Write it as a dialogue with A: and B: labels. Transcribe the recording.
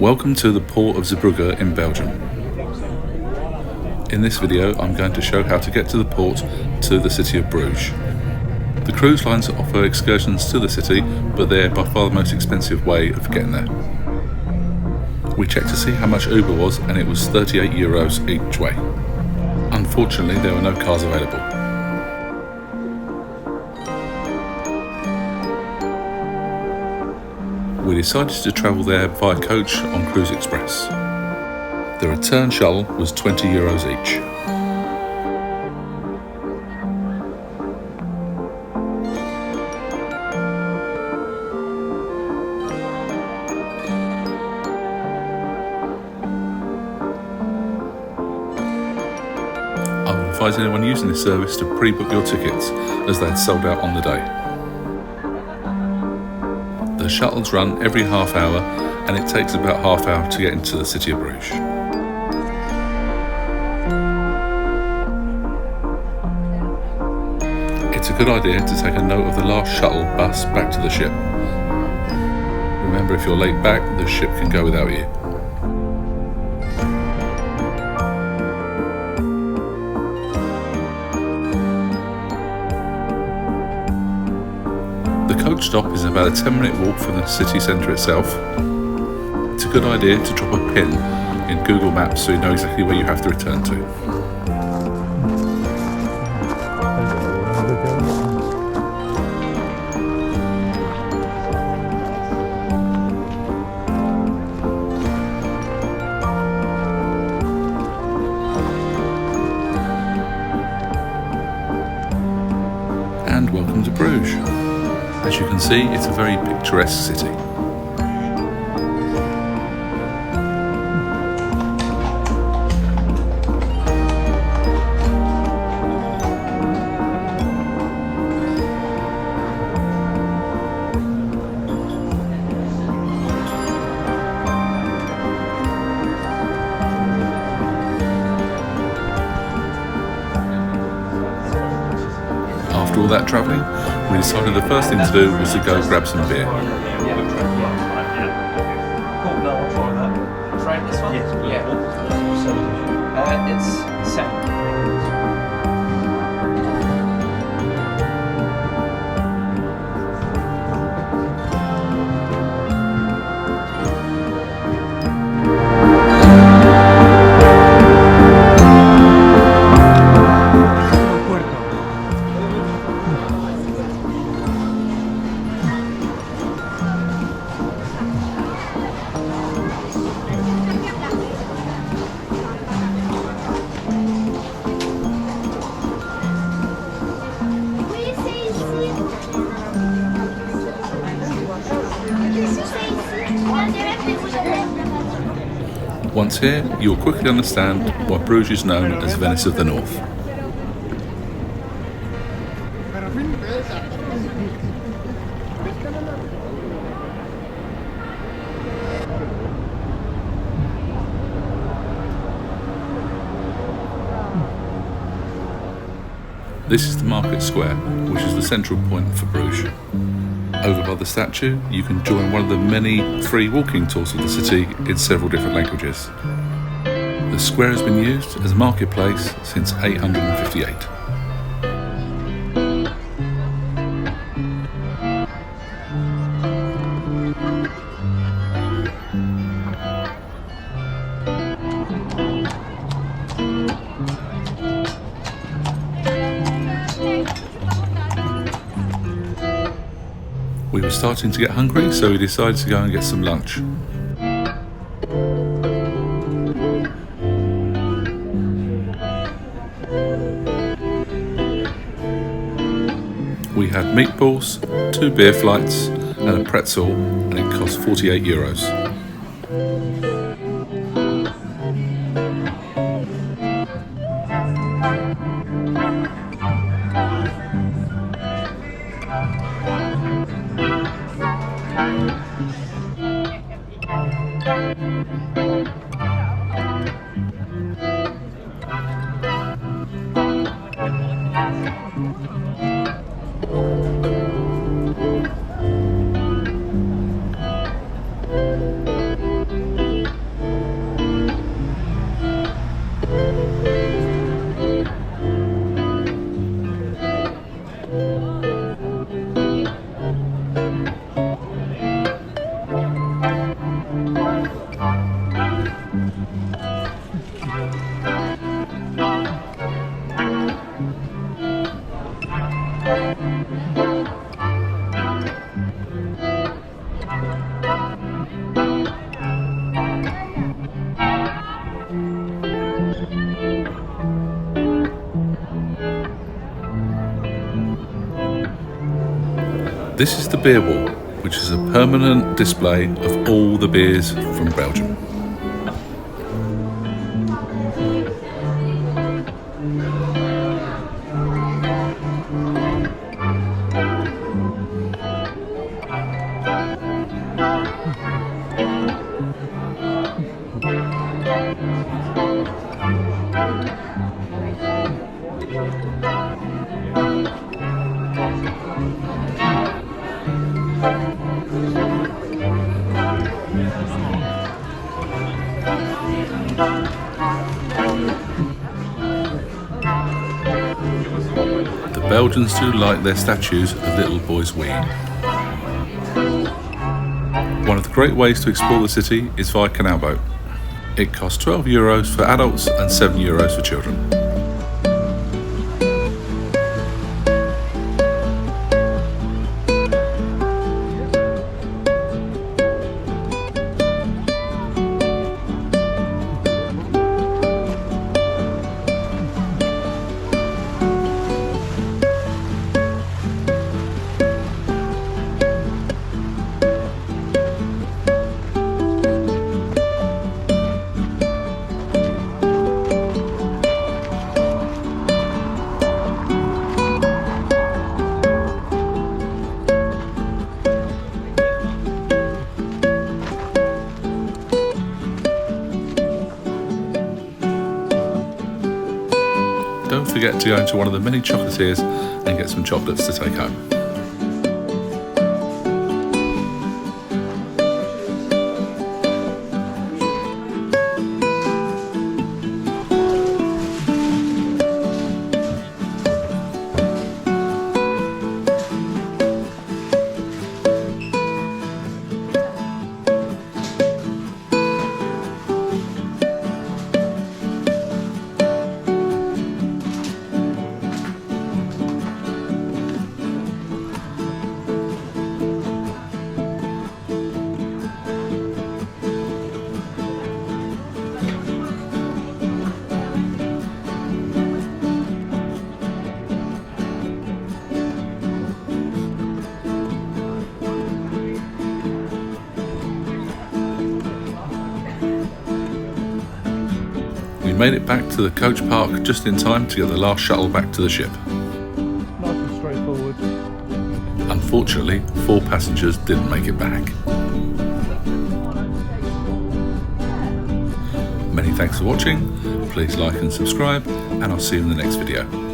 A: Welcome to the Port of Zeebrugge in Belgium. In this video I'm going to show how to get to the port to the City of Bruges. The cruise lines offer excursions to the city, but they're by far the most expensive way of getting there. We checked to see how much Uber was and it was €38 each way. Unfortunately there were no cars available. We decided to travel there via coach on Cruise Express. The return shuttle was €20 each. I would advise anyone using this service to pre-book your tickets as they had sold out on the day. The shuttles run every half hour and it takes about half hour to get into the City of Bruges. It's a good idea to take a note of the last shuttle bus back to the ship. Remember, if you're late back, the ship can go without you. The coach stop is about a 10-minute walk from the city centre itself. It's a good idea to drop a pin in Google Maps so you know exactly where you have to return to. And welcome to Bruges. As you can see, it's a very picturesque city. After all that travelling, we decided the first thing to do was to go grab some beer.
B: Cool, no, I'll try that. Try this one? Yes, yeah. It's 7.
A: Once here, you will quickly understand why Bruges is known as Venice of the North. This is the Market Square, which is the central point for Bruges. Over by the statue, you can join one of the many free walking tours of the city in several different languages. The square has been used as a marketplace since 858. We were starting to get hungry, so we decided to go and get some lunch. We had meatballs, 2 beer flights and a pretzel, and it cost €48. This is the beer wall, which is a permanent display of all the beers from Belgium. The Belgians do like their statues of little boys weeing. One of the great ways to explore the city is via canal boat. It costs €12 for adults and €7 for children. Don't forget to go into one of the many chocolatiers and get some chocolates to take home. We made it back to the coach park just in time to get the last shuttle back to the ship.
C: Nice and straightforward.
A: Unfortunately, 4 passengers didn't make it back. Many thanks for watching. Please like and subscribe, and I'll see you in the next video.